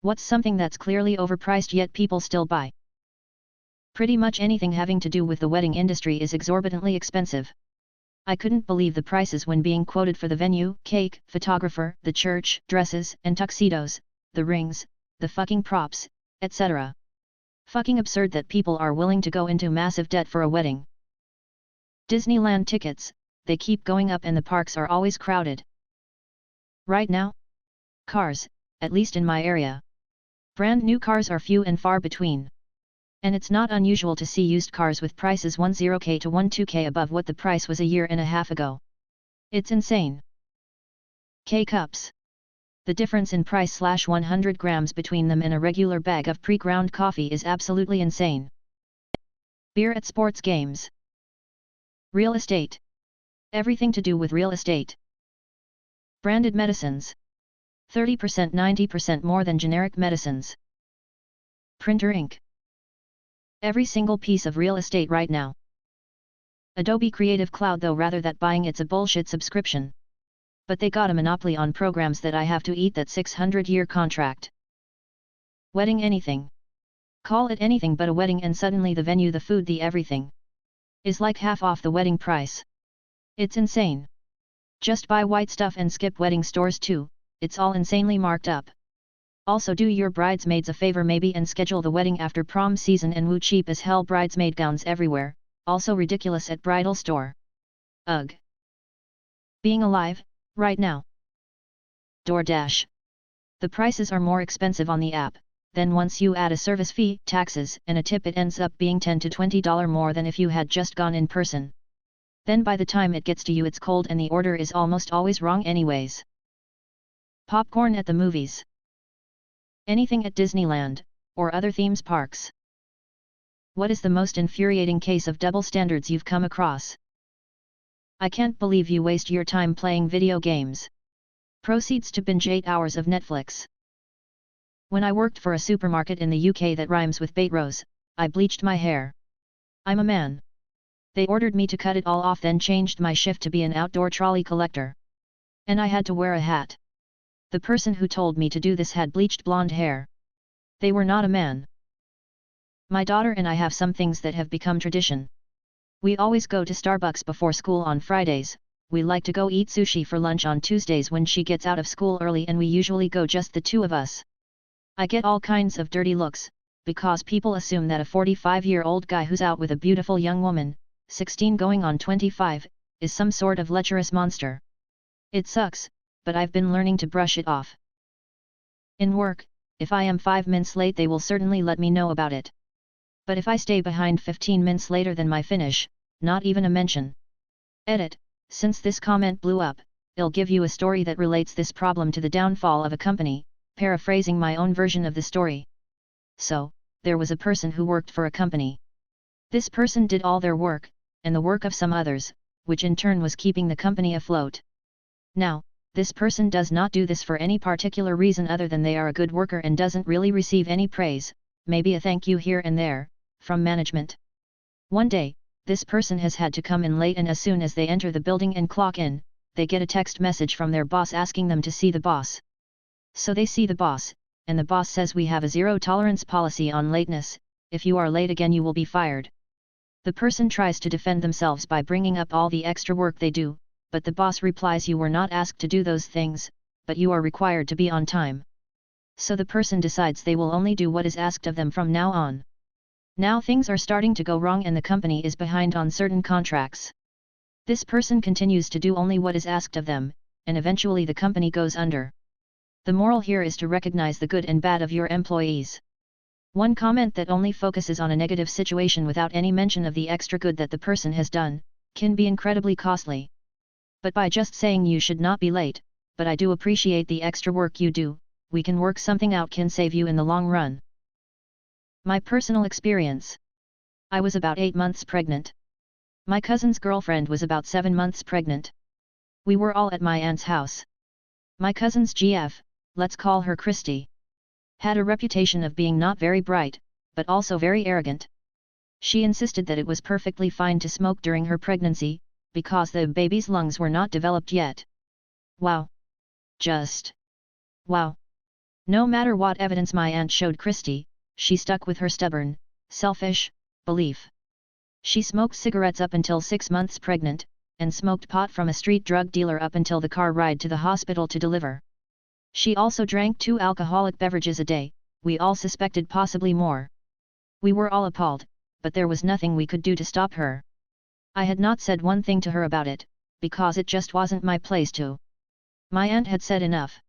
What's something that's clearly overpriced yet people still buy? Pretty much anything having to do with the wedding industry is exorbitantly expensive. I couldn't believe the prices when being quoted for the venue, cake, photographer, the church, dresses and tuxedos, the rings, the fucking props, etc. Fucking absurd that people are willing to go into massive debt for a wedding. Disneyland tickets, they keep going up and the parks are always crowded. Right now? Cars, at least in my area. Brand new cars are few and far between. And it's not unusual to see used cars with prices 10k to 12k above what the price was a year and a half ago. It's insane. K-cups. The difference in price /100 grams between them and a regular bag of pre-ground coffee is absolutely insane. Beer at sports games. Real estate. Everything to do with real estate. Branded medicines. 30% 90% more than generic medicines. Printer ink. Every single piece of real estate right now. Adobe Creative Cloud though rather that buying it's a bullshit subscription. But they got a monopoly on programs that I have to eat that 600-year contract. Wedding anything. Call it anything but a wedding and suddenly the venue, the food, the everything is like half off the wedding price. It's insane. Just buy white stuff and skip wedding stores too, it's all insanely marked up. Also do your bridesmaids a favor maybe and schedule the wedding after prom season and woo cheap as hell bridesmaid gowns everywhere, also ridiculous at bridal store. Ugh. Being alive, right now. DoorDash. The prices are more expensive on the app, then once you add a service fee, taxes, and a tip it ends up being $10 to $20 more than if you had just gone in person. Then by the time it gets to you it's cold and the order is almost always wrong anyways. Popcorn at the movies. Anything at Disneyland, or other themes parks. What is the most infuriating case of double standards you've come across? I can't believe you waste your time playing video games. Proceeds to binge 8 hours of Netflix. When I worked for a supermarket in the UK that rhymes with Baitrose, I bleached my hair. I'm a man. They ordered me to cut it all off then changed my shift to be an outdoor trolley collector. And I had to wear a hat. The person who told me to do this had bleached blonde hair. They were not a man. My daughter and I have some things that have become tradition. We always go to Starbucks before school on Fridays, we like to go eat sushi for lunch on Tuesdays when she gets out of school early and we usually go just the two of us. I get all kinds of dirty looks, because people assume that a 45-year-old guy who's out with a beautiful young woman, 16 going on 25, is some sort of lecherous monster. It sucks, but I've been learning to brush it off. In work, if I am 5 minutes late they will certainly let me know about it. But if I stay behind 15 minutes later than my finish, not even a mention. Edit, since this comment blew up, I'll give you a story that relates this problem to the downfall of a company, paraphrasing my own version of the story. So, there was a person who worked for a company. This person did all their work, and the work of some others, which in turn was keeping the company afloat. Now, this person does not do this for any particular reason other than they are a good worker and doesn't really receive any praise, maybe a thank you here and there, from management. One day, this person has had to come in late and as soon as they enter the building and clock in, they get a text message from their boss asking them to see the boss. So they see the boss, and the boss says we have a zero-tolerance policy on lateness, if you are late again you will be fired. The person tries to defend themselves by bringing up all the extra work they do, but the boss replies you were not asked to do those things, but you are required to be on time. So the person decides they will only do what is asked of them from now on. Now things are starting to go wrong and the company is behind on certain contracts. This person continues to do only what is asked of them, and eventually the company goes under. The moral here is to recognize the good and bad of your employees. One comment that only focuses on a negative situation without any mention of the extra good that the person has done, can be incredibly costly. But by just saying you should not be late, but I do appreciate the extra work you do, we can work something out can save you in the long run. My personal experience. I was about 8 months pregnant. My cousin's girlfriend was about 7 months pregnant. We were all at my aunt's house. My cousin's GF, let's call her Christy, had a reputation of being not very bright, but also very arrogant. She insisted that it was perfectly fine to smoke during her pregnancy, because the baby's lungs were not developed yet. Wow! Just wow! No matter what evidence my aunt showed Christy, she stuck with her stubborn, selfish, belief. She smoked cigarettes up until 6 months pregnant, and smoked pot from a street drug dealer up until the car ride to the hospital to deliver. She also drank 2 alcoholic beverages a day. We all suspected possibly more. We were all appalled, but there was nothing we could do to stop her. I had not said one thing to her about it, because it just wasn't my place to. My aunt had said enough.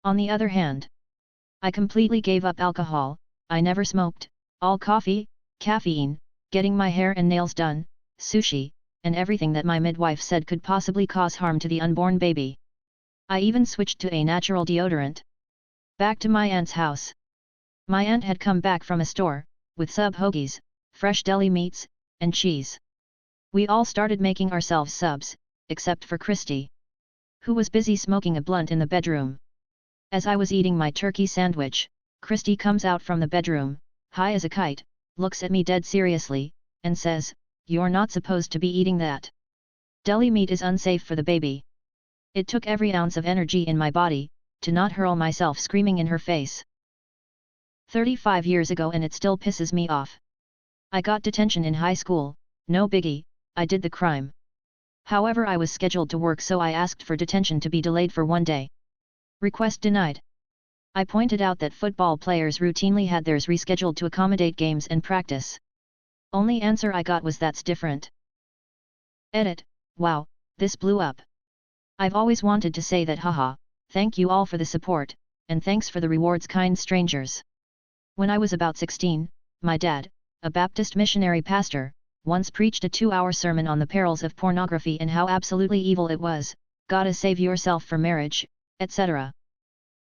On the other hand, I completely gave up alcohol. I never smoked, all coffee, caffeine, getting my hair and nails done, sushi, and everything that my midwife said could possibly cause harm to the unborn baby. I even switched to a natural deodorant. Back to my aunt's house. My aunt had come back from a store, with sub hoagies, fresh deli meats, and cheese. We all started making ourselves subs, except for Christy, who was busy smoking a blunt in the bedroom. As I was eating my turkey sandwich, Christy comes out from the bedroom, high as a kite, looks at me dead seriously, and says, "You're not supposed to be eating that. Deli meat is unsafe for the baby." It took every ounce of energy in my body, to not hurl myself screaming in her face. 35 years ago and it still pisses me off. I got detention in high school, no biggie, I did the crime. However, I was scheduled to work, so I asked for detention to be delayed for 1 day. Request denied. I pointed out that football players routinely had theirs rescheduled to accommodate games and practice. Only answer I got was "That's different." Edit. Wow, this blew up. I've always wanted to say that. Haha, thank you all for the support, and thanks for the rewards, kind strangers. When I was about 16, my dad, a Baptist missionary pastor, once preached a 2-hour sermon on the perils of pornography and how absolutely evil it was. Gotta save yourself for marriage, etc.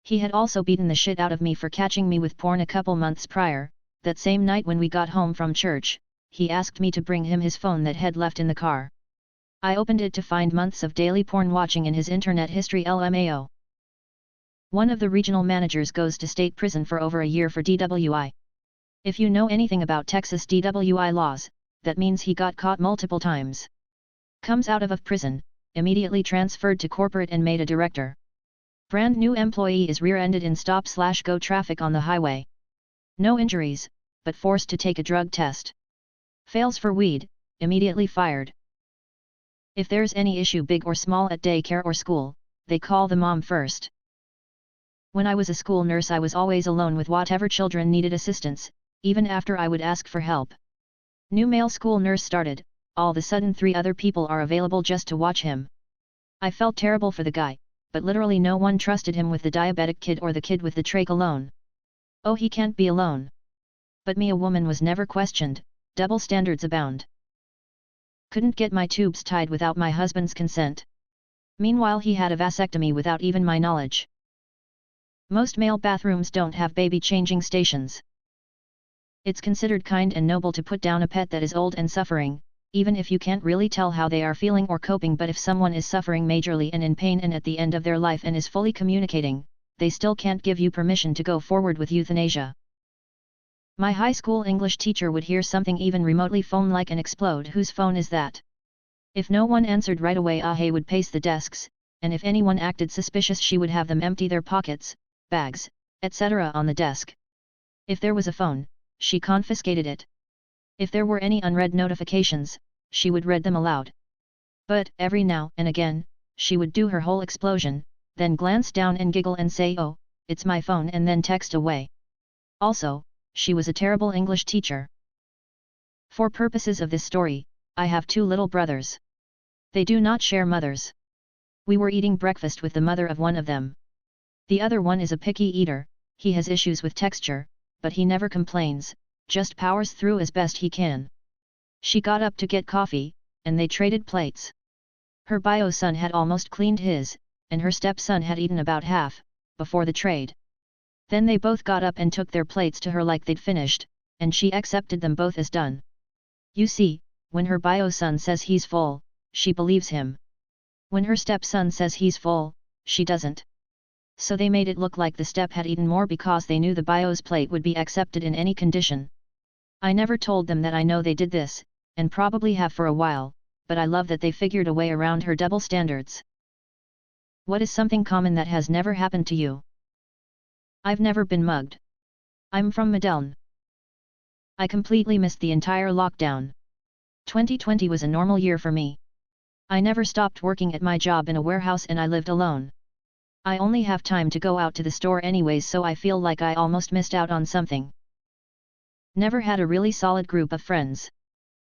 He had also beaten the shit out of me for catching me with porn a couple months prior. That same night when we got home from church, he asked me to bring him his phone that had left in the car. I opened it to find months of daily porn watching in his internet history. LMAO. One of the regional managers goes to state prison for over a year for DWI. If you know anything about Texas DWI laws, that means he got caught multiple times. Comes out of prison, immediately transferred to corporate and made a director. Brand new employee is rear-ended in stop/go traffic on the highway. No injuries, but forced to take a drug test. Fails for weed, immediately fired. If there's any issue big or small at daycare or school, they call the mom first. When I was a school nurse, I was always alone with whatever children needed assistance, even after I would ask for help. New male school nurse started, all of a sudden 3 other people are available just to watch him. I felt terrible for the guy, but literally no one trusted him with the diabetic kid or the kid with the trach alone. Oh, he can't be alone. But me, a woman, was never questioned. Double standards abound. Couldn't get my tubes tied without my husband's consent. Meanwhile, he had a vasectomy without even my knowledge. Most male bathrooms don't have baby changing stations. It's considered kind and noble to put down a pet that is old and suffering, even if you can't really tell how they are feeling or coping. But if someone is suffering majorly and in pain and at the end of their life and is fully communicating, they still can't give you permission to go forward with euthanasia. My high school English teacher would hear something even remotely phone-like and explode. Whose phone is that? If no one answered right away, Ahe would pace the desks, and if anyone acted suspicious, she would have them empty their pockets, bags, etc. on the desk. If there was a phone, she confiscated it. If there were any unread notifications, she would read them aloud. But, every now and again, she would do her whole explosion, then glance down and giggle and say, "Oh, it's my phone," and then text away. Also, she was a terrible English teacher. For purposes of this story, I have 2 little brothers. They do not share mothers. We were eating breakfast with the mother of one of them. The other one is a picky eater. He has issues with texture, but he never complains, just powers through as best he can. She got up to get coffee, and they traded plates. Her bio son had almost cleaned his, and her stepson had eaten about half, before the trade. Then they both got up and took their plates to her like they'd finished, and she accepted them both as done. You see, when her bio son says he's full, she believes him. When her stepson says he's full, she doesn't. So they made it look like the step had eaten more because they knew the bio's plate would be accepted in any condition. I never told them that. I know they did this, and probably have for a while, but I love that they figured a way around her double standards. What is something common that has never happened to you? I've never been mugged. I'm from Medellin. I completely missed the entire lockdown. 2020 was a normal year for me. I never stopped working at my job in a warehouse and I lived alone. I only have time to go out to the store anyways, so I feel like I almost missed out on something. Never had a really solid group of friends.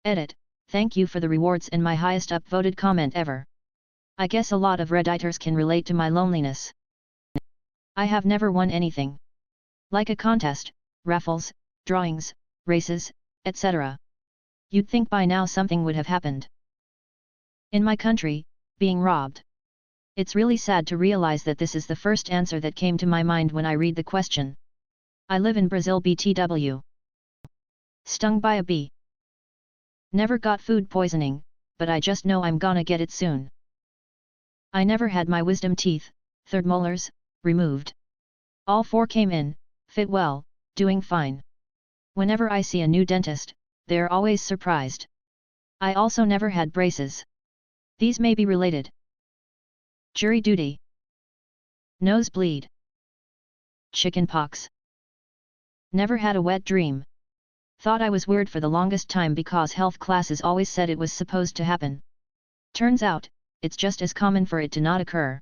Edit, thank you for the rewards and my highest upvoted comment ever. I guess a lot of Redditors can relate to my loneliness. I have never won anything. Like a contest, raffles, drawings, races, etc. You'd think by now something would have happened. In my country, being robbed. It's really sad to realize that this is the first answer that came to my mind when I read the question. I live in Brazil BTW. Stung by a bee. Never got food poisoning, but I just know I'm gonna get it soon. I never had my wisdom teeth, third molars, removed. All 4 came in, fit well, doing fine. Whenever I see a new dentist, they're always surprised. I also never had braces. These may be related. Jury duty. Nosebleed. Chickenpox. Never had a wet dream. Thought I was weird for the longest time because health classes always said it was supposed to happen. Turns out, it's just as common for it to not occur.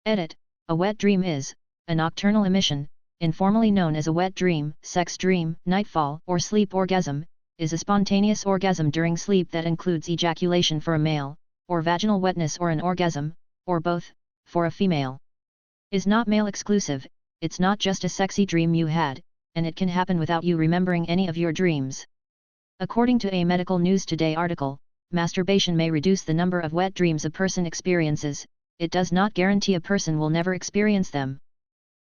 Edit, a wet dream is a nocturnal emission, informally known as a wet dream, sex dream, nightfall, or sleep orgasm, is a spontaneous orgasm during sleep that includes ejaculation for a male, or vaginal wetness or an orgasm, or both, for a female. Is not male exclusive, it's not just a sexy dream you had, and it can happen without you remembering any of your dreams. According to a Medical News Today article, masturbation may reduce the number of wet dreams a person experiences, it does not guarantee a person will never experience them.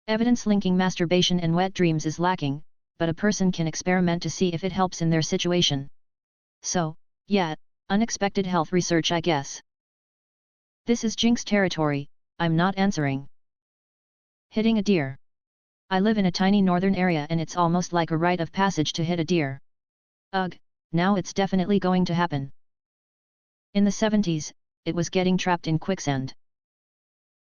Evidence linking masturbation and wet dreams is lacking, but a person can experiment to see if it helps in their situation. So, yeah, unexpected health research I guess. This is Jinx territory, I'm not answering. Hitting a deer. I live in a tiny northern area and it's almost like a rite of passage to hit a deer. Ugh, now it's definitely going to happen. In the 70s, it was getting trapped in quicksand.